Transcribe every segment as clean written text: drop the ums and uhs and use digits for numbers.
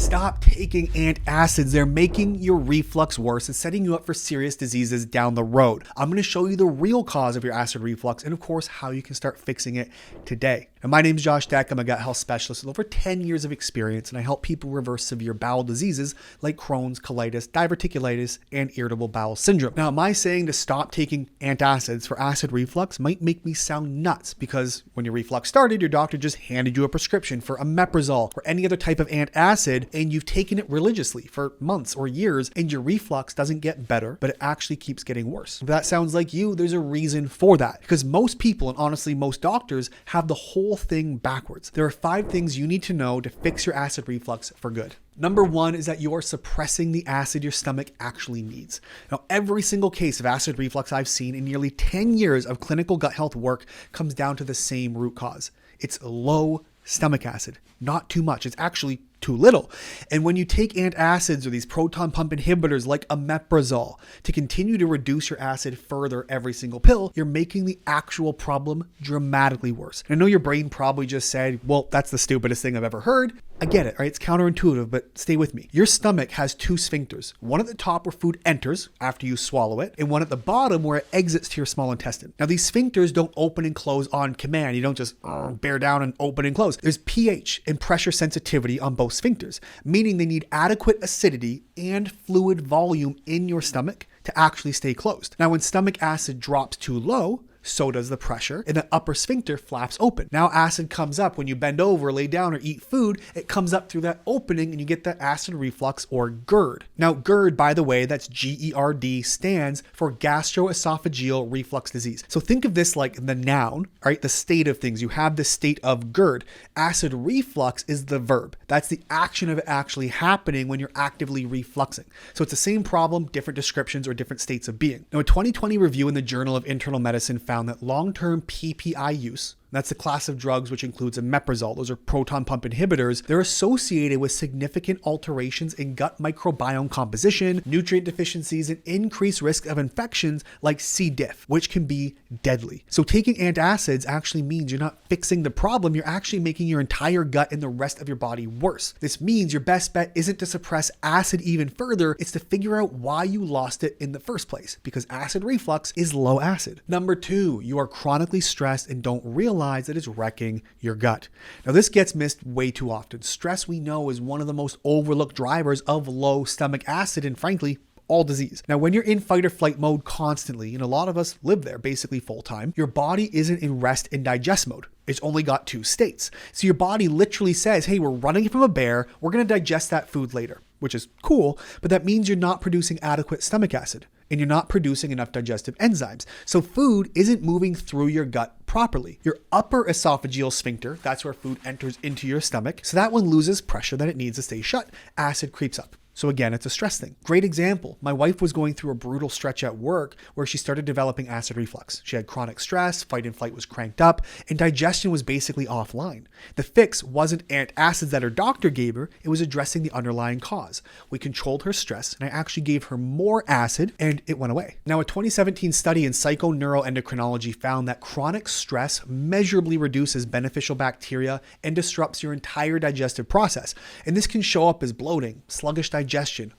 Stop taking antacids. They're making your reflux worse and setting you up for serious diseases down the road. I'm going to show you the real cause of your acid reflux and, of course, how you can start fixing it today. Now, my name is Josh Deck. I'm a gut health specialist with over 10 years of experience, and I help people reverse severe bowel diseases like Crohn's, colitis, diverticulitis, and irritable bowel syndrome. Now, my saying to stop taking antacids for acid reflux might make me sound nuts because when your reflux started, your doctor just handed you a prescription for omeprazole or any other type of antacid, and you've taken it religiously for months or years, and your reflux doesn't get better, but it actually keeps getting worse. If that sounds like you, there's a reason for that, because most people, and honestly most doctors, have the whole thing backwards. There are 5 things you need to know to fix your acid reflux for good. Number 1 is that you are suppressing the acid your stomach actually needs. Now, every single case of acid reflux I've seen in nearly 10 years of clinical gut health work comes down to the same root cause. It's low stomach acid. Not too much. It's actually too little. And when you take antacids or these proton pump inhibitors like omeprazole to continue to reduce your acid further every single pill, you're making the actual problem dramatically worse. And I know your brain probably just said, well, that's the stupidest thing I've ever heard. I get it, right? It's counterintuitive, but stay with me. Your stomach has 2 sphincters, one at the top where food enters after you swallow it, and one at the bottom where it exits to your small intestine. Now, these sphincters don't open and close on command. You don't just bear down and open and close. There's pH and pressure sensitivity on both sphincters, meaning they need adequate acidity and fluid volume in your stomach to actually stay closed. Now, when stomach acid drops too low, so does the pressure, and the upper sphincter flaps open. Now acid comes up when you bend over, lay down, or eat food. It comes up through that opening and you get that acid reflux or GERD. Now GERD, by the way, that's GERD, stands for gastroesophageal reflux disease. So think of this like the noun, right? The state of things. You have the state of GERD. Acid reflux is the verb. That's the action of it actually happening when you're actively refluxing. So it's the same problem, different descriptions or different states of being. Now a 2020 review in the Journal of Internal Medicine found that long-term PPI use, that's the class of drugs which includes omeprazole, those are proton pump inhibitors, they're associated with significant alterations in gut microbiome composition, nutrient deficiencies, and increased risk of infections like C. diff, which can be deadly. So taking antacids actually means you're not fixing the problem, you're actually making your entire gut and the rest of your body worse. This means your best bet isn't to suppress acid even further, it's to figure out why you lost it in the first place, because acid reflux is low acid. Number 2, you are chronically stressed and don't realize that it's wrecking your gut. Now, this gets missed way too often. Stress, we know, is one of the most overlooked drivers of low stomach acid and, frankly, all disease. Now, when you're in fight or flight mode constantly, and a lot of us live there basically full time, your body isn't in rest and digest mode. It's only got 2 states. So your body literally says, hey, we're running from a bear. We're going to digest that food later, which is cool, but that means you're not producing adequate stomach acid and you're not producing enough digestive enzymes. So food isn't moving through your gut properly. Your upper esophageal sphincter, that's where food enters into your stomach. So that one loses pressure that it needs to stay shut. Acid creeps up. So again, it's a stress thing. Great example. My wife was going through a brutal stretch at work where she started developing acid reflux. She had chronic stress, fight and flight was cranked up, and digestion was basically offline. The fix wasn't antacids that her doctor gave her, it was addressing the underlying cause. We controlled her stress, and I actually gave her more acid, and it went away. Now, a 2017 study in psychoneuroendocrinology found that chronic stress measurably reduces beneficial bacteria and disrupts your entire digestive process. And this can show up as bloating, sluggish digestion,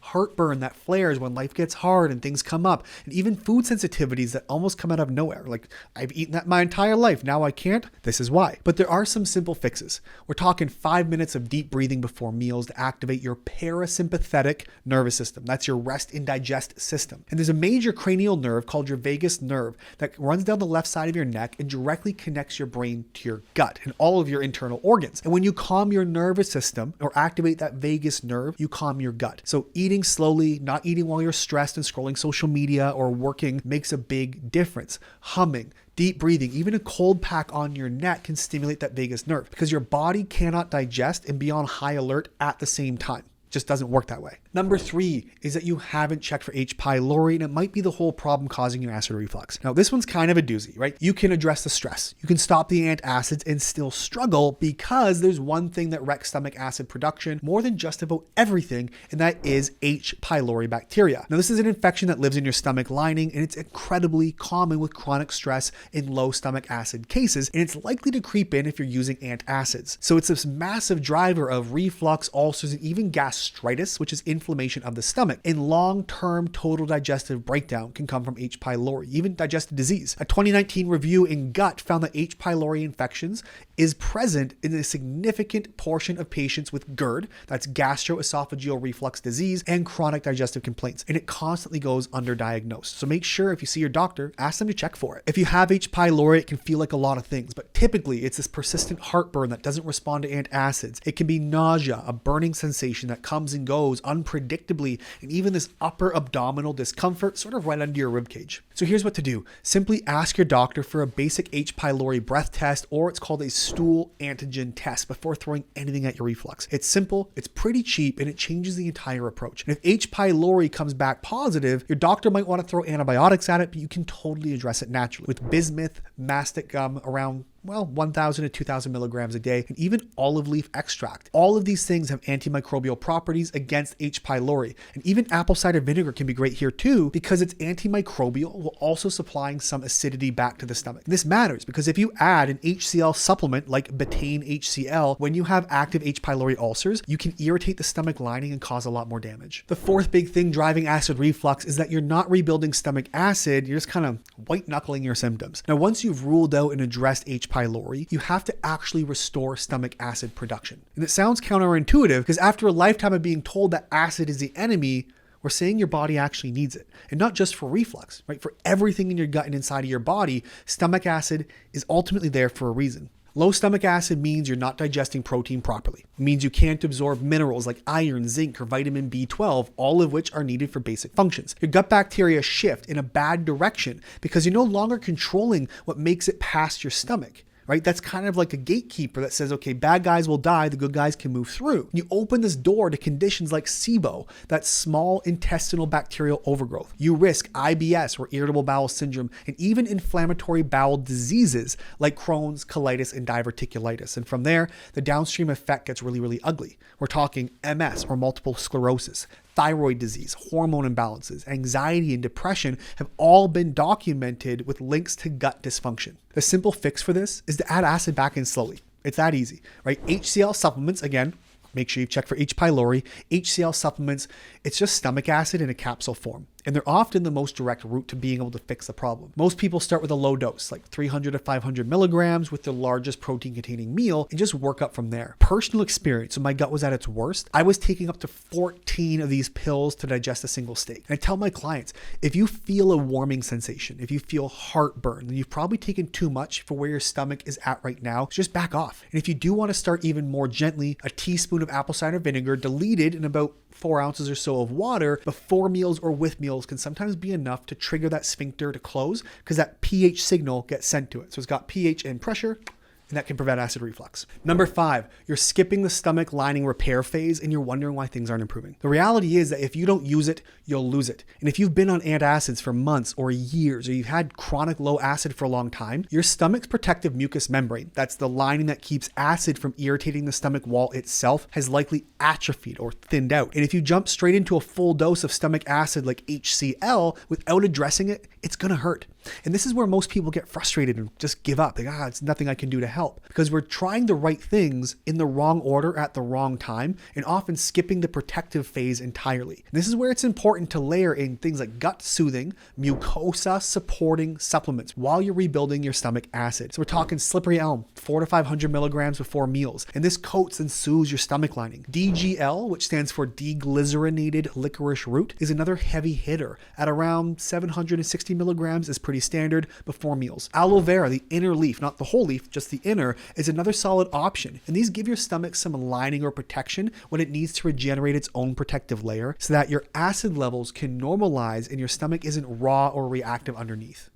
heartburn that flares when life gets hard and things come up, and even food sensitivities that almost come out of nowhere. Like, I've eaten that my entire life, now I can't. This is why. But there are some simple fixes. We're talking 5 minutes of deep breathing before meals to activate your parasympathetic nervous system. That's your rest and digest system. And there's a major cranial nerve called your vagus nerve that runs down the left side of your neck and directly connects your brain to your gut and all of your internal organs. And when you calm your nervous system or activate that vagus nerve, you calm your gut. So eating slowly, not eating while you're stressed and scrolling social media or working makes a big difference. Humming, deep breathing, even a cold pack on your neck can stimulate that vagus nerve because your body cannot digest and be on high alert at the same time. It just doesn't work that way. Number 3 is that you haven't checked for H.Pylori, and it might be the whole problem causing your acid reflux. Now, this one's kind of a doozy, right? You can address the stress. You can stop the antacids and still struggle because there's one thing that wrecks stomach acid production more than just about everything, and that is H.Pylori bacteria. Now, this is an infection that lives in your stomach lining, and it's incredibly common with chronic stress in low stomach acid cases, and it's likely to creep in if you're using antacids. So it's this massive driver of reflux, ulcers, and even gastritis gastritis, which is inflammation of the stomach. And long-term total digestive breakdown can come from H. pylori, even digestive disease. A 2019 review in Gut found that H. pylori infections is present in a significant portion of patients with GERD, that's gastroesophageal reflux disease, and chronic digestive complaints, and it constantly goes underdiagnosed. So make sure if you see your doctor, ask them to check for it. If you have H. pylori, it can feel like a lot of things, but typically it's this persistent heartburn that doesn't respond to antacids. It can be nausea, a burning sensation that comes and goes unpredictably, and even this upper abdominal discomfort sort of right under your ribcage. So here's what to do. Simply ask your doctor for a basic H. pylori breath test, or it's called a stool antigen test, before throwing anything at your reflux. It's simple, it's pretty cheap, and it changes the entire approach. And if H. pylori comes back positive, your doctor might want to throw antibiotics at it, but you can totally address it naturally with bismuth, mastic gum around 1,000 to 2,000 milligrams a day, and even olive leaf extract. All of these things have antimicrobial properties against H. pylori. And even apple cider vinegar can be great here too, because it's antimicrobial while also supplying some acidity back to the stomach. And this matters because if you add an HCl supplement like betaine HCl, when you have active H. pylori ulcers, you can irritate the stomach lining and cause a lot more damage. The fourth big thing driving acid reflux is that you're not rebuilding stomach acid, you're just kind of white knuckling your symptoms. Now, once you've ruled out and addressed H. pylori, you have to actually restore stomach acid production. And it sounds counterintuitive because after a lifetime of being told that acid is the enemy, we're saying your body actually needs it. And not just for reflux, right? For everything in your gut and inside of your body, stomach acid is ultimately there for a reason. Low stomach acid means you're not digesting protein properly. It means you can't absorb minerals like iron, zinc, or vitamin B12, all of which are needed for basic functions. Your gut bacteria shift in a bad direction because you're no longer controlling what makes it past your stomach. Right? That's kind of like a gatekeeper that says, okay, bad guys will die, the good guys can move through. You open this door to conditions like SIBO, that small intestinal bacterial overgrowth. You risk IBS or irritable bowel syndrome, and even inflammatory bowel diseases like Crohn's, colitis, and diverticulitis. And from there, the downstream effect gets really, really ugly. We're talking MS or multiple sclerosis, thyroid disease, hormone imbalances, anxiety, and depression have all been documented with links to gut dysfunction. The simple fix for this is to add acid back in slowly. It's that easy, right? HCl supplements, again, make sure you check for H. pylori. HCl supplements, it's just stomach acid in a capsule form. And they're often the most direct route to being able to fix the problem. Most people start with a low dose, like 300 to 500 milligrams with the largest protein containing meal, and just work up from there. Personal experience, when my gut was at its worst, I was taking up to 14 of these pills to digest a single steak. And I tell my clients, if you feel a warming sensation, if you feel heartburn, then you've probably taken too much for where your stomach is at right now, so just back off. And if you do want to start even more gently, a teaspoon of apple cider vinegar diluted in about 4 ounces or so of water before meals or with meals can sometimes be enough to trigger that sphincter to close because that pH signal gets sent to it. So it's got pH and pressure, and that can prevent acid reflux. Number 5, you're skipping the stomach lining repair phase and you're wondering why things aren't improving. The reality is that if you don't use it, you'll lose it. And if you've been on antacids for months or years, or you've had chronic low acid for a long time, your stomach's protective mucous membrane, that's the lining that keeps acid from irritating the stomach wall itself, has likely atrophied or thinned out. And if you jump straight into a full dose of stomach acid like HCl without addressing it, it's gonna hurt. And this is where most people get frustrated and just give up. Like, it's nothing I can do to help. Because we're trying the right things in the wrong order at the wrong time and often skipping the protective phase entirely. And this is where it's important to layer in things like gut soothing, mucosa supporting supplements while you're rebuilding your stomach acid. So we're talking slippery elm, 400 to 500 milligrams before meals. And this coats and soothes your stomach lining. DGL, which stands for deglycerinated licorice root, is another heavy hitter at around 760 milligrams is pretty standard before meals. Aloe vera, the inner leaf, not the whole leaf, just the inner, is another solid option. And these give your stomach some lining or protection when it needs to regenerate its own protective layer so that your acid levels can normalize and your stomach isn't raw or reactive underneath.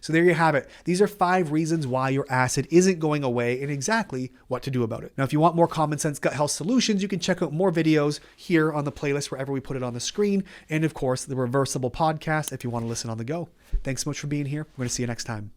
So there you have it. These are 5 reasons why your acid isn't going away and exactly what to do about it. Now, if you want more common sense gut health solutions, you can check out more videos here on the playlist wherever we put it on the screen. And of course, the ReversABLE podcast if you want to listen on the go. Thanks so much for being here. We're going to see you next time.